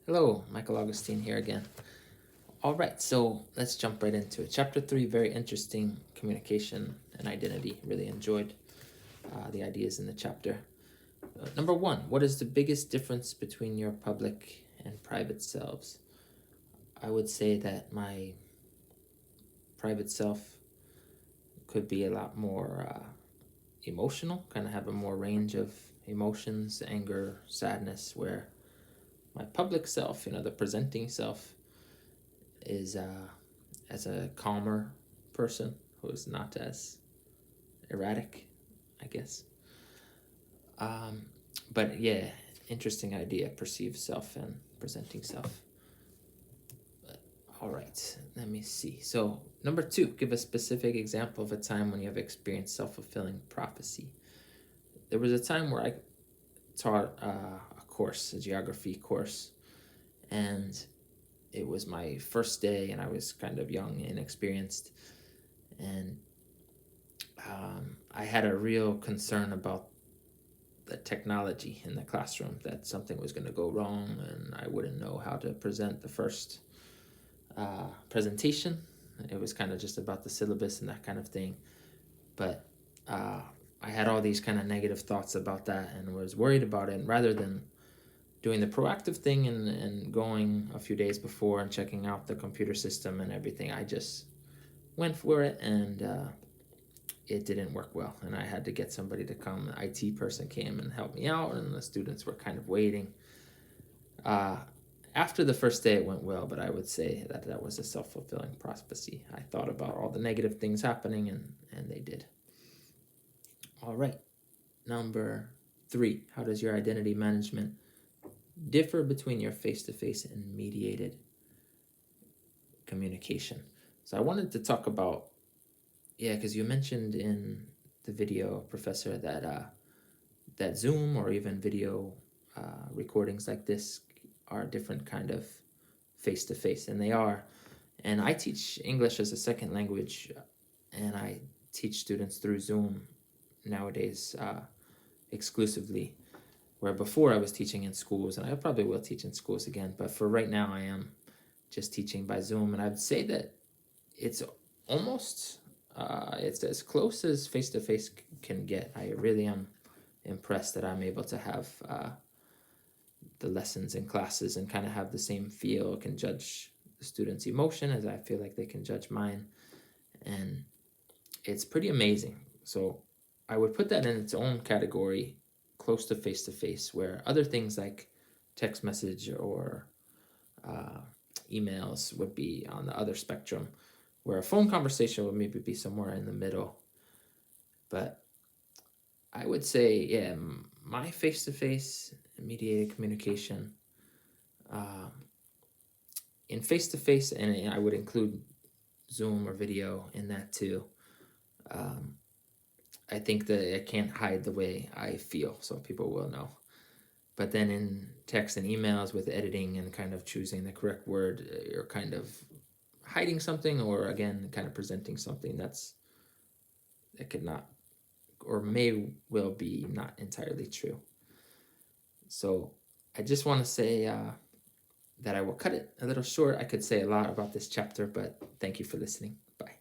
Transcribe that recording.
Hello, Michael Augustine here again. All right, so let's jump right into it. Chapter 3, very interesting communication and identity. Really enjoyed the ideas in the chapter. Number 1, what is the biggest difference between your public and private selves? I would say that my private self could be a lot more emotional, kind of have a more range of emotions, anger, sadness, where my public self, the presenting self, is as a calmer person who is not as erratic, I guess. Um, but yeah, interesting idea, perceived self and presenting self. All right, let me see. So, number 2, give a specific example of a time when you have experienced self fulfilling prophecy. There was a time where I taught a course, a geography course, and it was my first day, and I was kind of young, inexperienced, and I had a real concern about the technology in the classroom, that something was going to go wrong and I wouldn't know how to present the first presentation. It was kind of just about the syllabus and that kind of thing. But uh, I had all these kind of negative thoughts about that and was worried about it. And rather than doing the proactive thing and going a few days before and checking out the computer system and everything, I just went for it, and it didn't work well, and I had to get somebody to come. An IT person came and helped me out, and the students were kind of waiting. Uh, After the first day, it went well, but I would say that that was a self fulfilling prophecy. I thought about all the negative things happening, and they did. All right, number 3. How does your identity management differ between your face to face and mediated communication? So I wanted to talk about, yeah, because you mentioned in the video, Professor, that that Zoom or even video recordings like this are a different kind of face to face, and they are. And I teach English as a second language, and I teach students through Zoom nowadays exclusively. Where before I was teaching in schools, and I probably will teach in schools again, but for right now I am just teaching by Zoom, and I would say that it's almost it's as close as face to face can get. I really am impressed that I'm able to have the lessons and classes and kind of have the same feel, can judge the students' emotion as I feel like they can judge mine. And it's pretty amazing. So I would put that in its own category, close to face, where other things like text message or uh, emails would be on the other spectrum, where a phone conversation would maybe be somewhere in the middle. But I would say, yeah, my face to face mediated communication, um, in face to face, and I would include Zoom or video in that too. Um, I think that I can't hide the way I feel, so people will know. But then in text and emails with editing and kind of choosing the correct word, you're kind of hiding something, or again, kind of presenting something that could not, or may will be not entirely true. So I just want to say that I will cut it a little short. I could say a lot about this chapter, but thank you for listening. Bye.